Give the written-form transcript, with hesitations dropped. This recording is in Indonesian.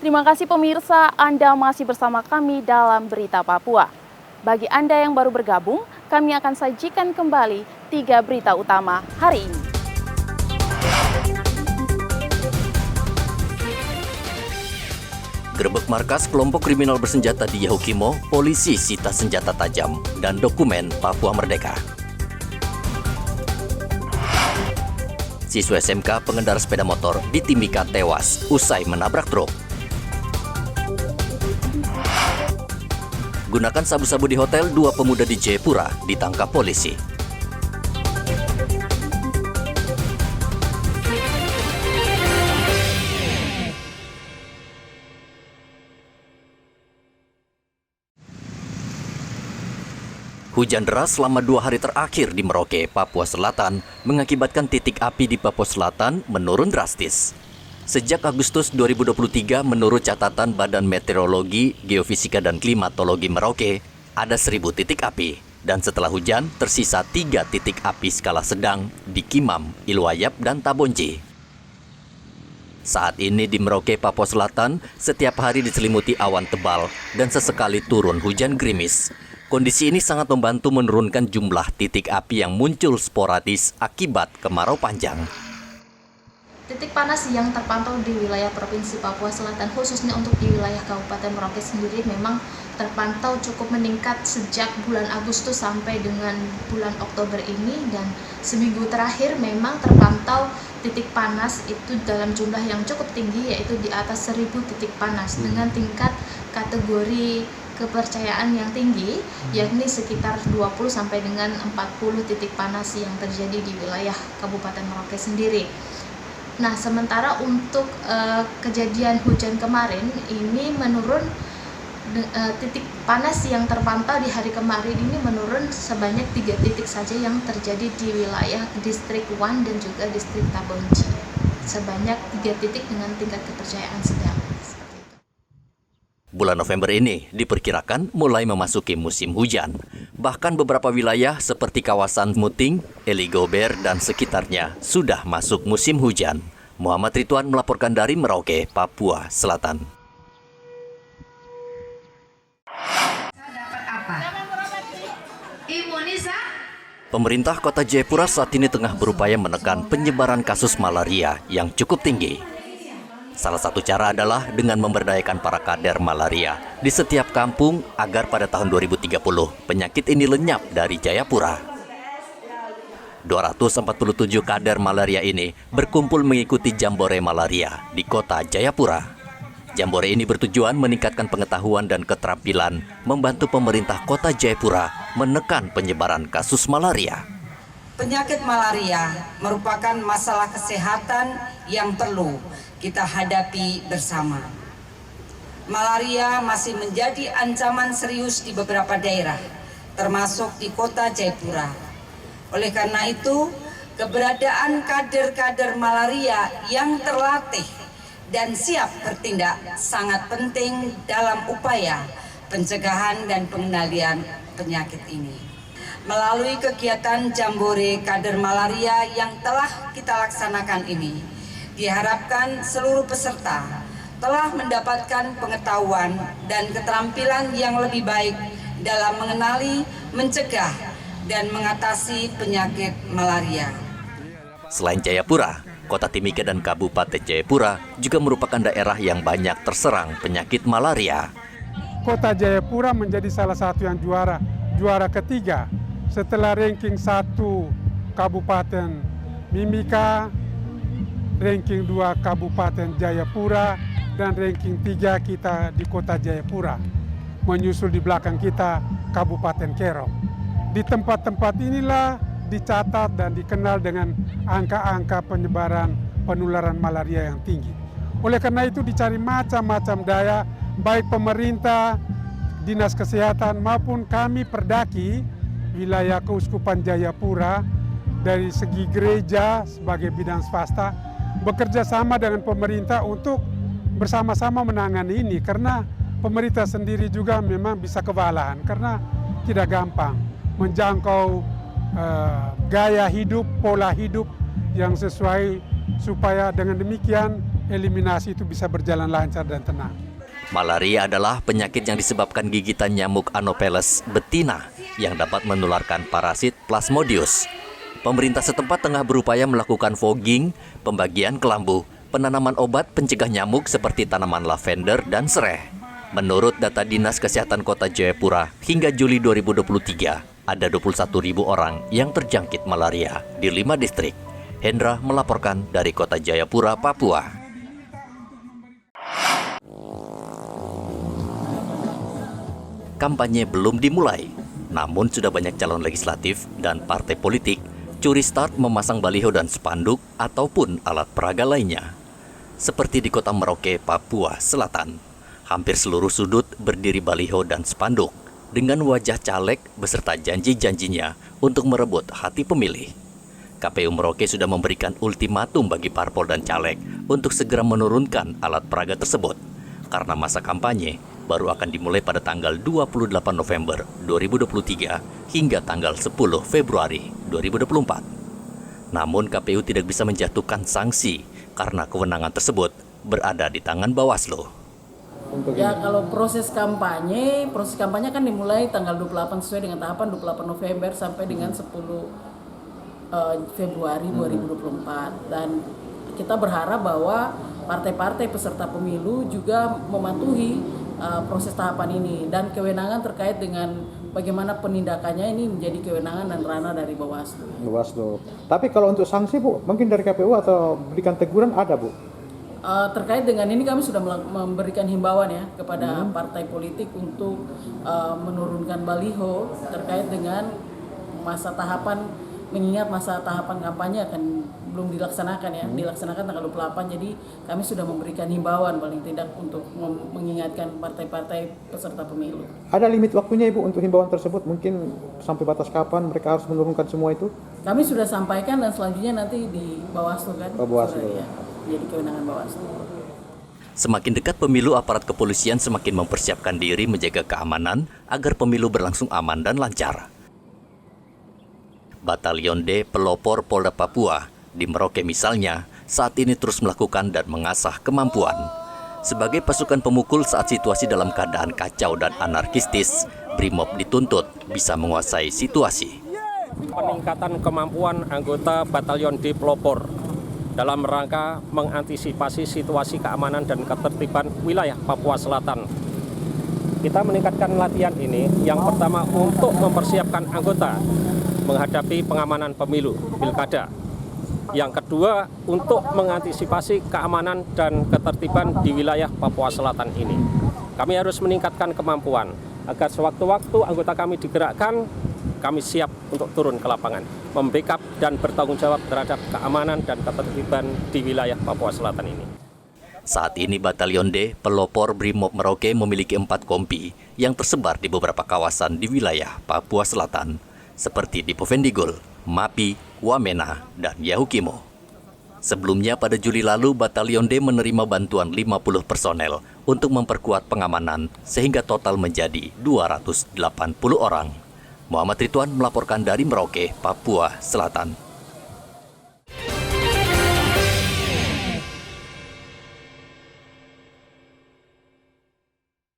Terima kasih pemirsa, Anda masih bersama kami dalam Berita Papua. Bagi Anda yang baru bergabung, kami akan sajikan kembali 3 berita utama hari ini. Gerebek markas kelompok kriminal bersenjata di Yahukimo, polisi sita senjata tajam dan dokumen Papua Merdeka. Siswa SMK pengendara sepeda motor di Timika tewas usai menabrak truk. Gunakan sabu-sabu di hotel, 2 pemuda di Jayapura ditangkap polisi. Hujan deras selama 2 hari terakhir di Merauke, Papua Selatan mengakibatkan titik api di Papua Selatan menurun drastis. Sejak Agustus 2023, menurut catatan Badan Meteorologi, Geofisika dan Klimatologi Merauke, ada 1.000 titik api. Dan setelah hujan, tersisa 3 titik api skala sedang di Kimam, Ilwayap, dan Tabonji. Saat ini di Merauke, Papua Selatan, setiap hari diselimuti awan tebal dan sesekali turun hujan gerimis. Kondisi ini sangat membantu menurunkan jumlah titik api yang muncul sporadis akibat kemarau panjang. Titik panas yang terpantau di wilayah Provinsi Papua Selatan, khususnya untuk di wilayah Kabupaten Merauke sendiri, memang terpantau cukup meningkat sejak bulan Agustus sampai dengan bulan Oktober ini, dan seminggu terakhir memang terpantau titik panas itu dalam jumlah yang cukup tinggi, yaitu di atas 1.000 titik panas dengan tingkat kategori kepercayaan yang tinggi, yakni sekitar 20 sampai dengan 40 titik panas yang terjadi di wilayah Kabupaten Merauke sendiri. Nah, sementara untuk kejadian hujan kemarin ini menurun, titik panas yang terpantau di hari kemarin ini menurun sebanyak 3 titik saja yang terjadi di wilayah Distrik 1 dan juga Distrik Tabonji. Sebanyak 3 titik dengan tingkat kepercayaan sedang. Bulan November ini diperkirakan mulai memasuki musim hujan. Bahkan beberapa wilayah seperti kawasan Muting, Eligober, dan sekitarnya sudah masuk musim hujan. Muhammad Ridwan melaporkan dari Merauke, Papua Selatan. Pemerintah Kota Jayapura saat ini tengah berupaya menekan penyebaran kasus malaria yang cukup tinggi. Salah satu cara adalah dengan memberdayakan para kader malaria di setiap kampung agar pada tahun 2030 penyakit ini lenyap dari Jayapura. 247 kader malaria ini berkumpul mengikuti Jambore Malaria di kota Jayapura. Jambore ini bertujuan meningkatkan pengetahuan dan keterampilan membantu pemerintah kota Jayapura menekan penyebaran kasus malaria. Penyakit malaria merupakan masalah kesehatan yang perlu kita hadapi bersama. Malaria masih menjadi ancaman serius di beberapa daerah, termasuk di kota Jayapura. Oleh karena itu, keberadaan kader-kader malaria yang terlatih dan siap bertindak sangat penting dalam upaya pencegahan dan pengendalian penyakit ini. Melalui kegiatan Jambore Kader Malaria yang telah kita laksanakan ini, diharapkan seluruh peserta telah mendapatkan pengetahuan dan keterampilan yang lebih baik dalam mengenali, mencegah, dan mengatasi penyakit malaria. Selain Jayapura, Kota Timika dan Kabupaten Jayapura juga merupakan daerah yang banyak terserang penyakit malaria. Kota Jayapura menjadi salah satu yang juara ketiga setelah ranking 1 Kabupaten Mimika, ranking 2 Kabupaten Jayapura, dan ranking 3 kita di Kota Jayapura. Menyusul di belakang kita Kabupaten Kero. Di tempat-tempat inilah dicatat dan dikenal dengan angka-angka penularan malaria yang tinggi. Oleh karena itu dicari macam-macam daya, baik pemerintah, dinas kesehatan maupun kami Perdaki, wilayah Keuskupan Jayapura, dari segi gereja sebagai bidang swasta, bekerja sama dengan pemerintah untuk bersama-sama menangani ini, karena pemerintah sendiri juga memang bisa kewalahan karena tidak gampang menjangkau gaya hidup, pola hidup yang sesuai supaya dengan demikian eliminasi itu bisa berjalan lancar dan tenang. Malaria adalah penyakit yang disebabkan gigitan nyamuk Anopheles betina yang dapat menularkan parasit Plasmodius. Pemerintah setempat tengah berupaya melakukan fogging, pembagian kelambu, penanaman obat pencegah nyamuk seperti tanaman lavender dan serai. Menurut data Dinas Kesehatan Kota Jayapura, hingga Juli 2023, ada 21.000 orang yang terjangkit malaria di 5 distrik. Hendra melaporkan dari Kota Jayapura, Papua. Kampanye belum dimulai, namun sudah banyak calon legislatif dan partai politik curi start memasang baliho dan spanduk ataupun alat peraga lainnya. Seperti di Kota Merauke, Papua Selatan, hampir seluruh sudut berdiri baliho dan spanduk dengan wajah caleg beserta janji-janjinya untuk merebut hati pemilih. KPU Merauke sudah memberikan ultimatum bagi parpol dan caleg untuk segera menurunkan alat peraga tersebut, karena masa kampanye baru akan dimulai pada tanggal 28 November 2023 hingga tanggal 10 Februari 2024. Namun KPU tidak bisa menjatuhkan sanksi karena kewenangan tersebut berada di tangan Bawaslu. Ya, kalau proses kampanye kan dimulai tanggal 28 sesuai dengan tahapan 28 November sampai dengan 10 Februari 2024. Dan kita berharap bahwa partai-partai peserta pemilu juga mematuhi proses tahapan ini, dan kewenangan terkait dengan bagaimana penindakannya ini menjadi kewenangan dan ranah dari Bawaslu. Tapi kalau untuk sanksi, Bu, mungkin dari KPU atau berikan teguran ada, Bu? Terkait dengan ini kami sudah memberikan himbauan ya kepada partai politik untuk menurunkan baliho terkait dengan masa tahapan, mengingat masa tahapan kampanye akan belum dilaksanakan ya, dilaksanakan tanggal 28. Jadi kami sudah memberikan himbauan paling tidak untuk mengingatkan partai-partai peserta pemilu. Ada limit waktunya, Ibu, untuk himbauan tersebut? Mungkin sampai batas kapan mereka harus menurunkan semua itu? Kami sudah sampaikan dan selanjutnya nanti di Bawaslu kan. Bawaslu. Sudah, ya, jadi kewenangan Bawaslu. Semakin dekat pemilu, aparat kepolisian semakin mempersiapkan diri menjaga keamanan agar pemilu berlangsung aman dan lancar. Batalion D Pelopor Polda Papua di Merauke misalnya, saat ini terus melakukan dan mengasah kemampuan. Sebagai pasukan pemukul saat situasi dalam keadaan kacau dan anarkistis, Brimob dituntut bisa menguasai situasi. Peningkatan kemampuan anggota Batalion D Pelopor dalam rangka mengantisipasi situasi keamanan dan ketertiban wilayah Papua Selatan. Kita meningkatkan latihan ini yang pertama untuk mempersiapkan anggota menghadapi pengamanan pemilu Pilkada. Yang kedua, untuk mengantisipasi keamanan dan ketertiban di wilayah Papua Selatan ini. Kami harus meningkatkan kemampuan agar sewaktu-waktu anggota kami digerakkan, kami siap untuk turun ke lapangan, membackup dan bertanggung jawab terhadap keamanan dan ketertiban di wilayah Papua Selatan ini. Saat ini Batalion D Pelopor Brimob Merauke memiliki 4 kompi yang tersebar di beberapa kawasan di wilayah Papua Selatan, seperti di Povendigul, Mapi, Wamena, dan Yahukimo. Sebelumnya pada Juli lalu, Batalion D menerima bantuan 50 personel untuk memperkuat pengamanan sehingga total menjadi 280 orang. Muhammad Ridwan melaporkan dari Merauke, Papua Selatan.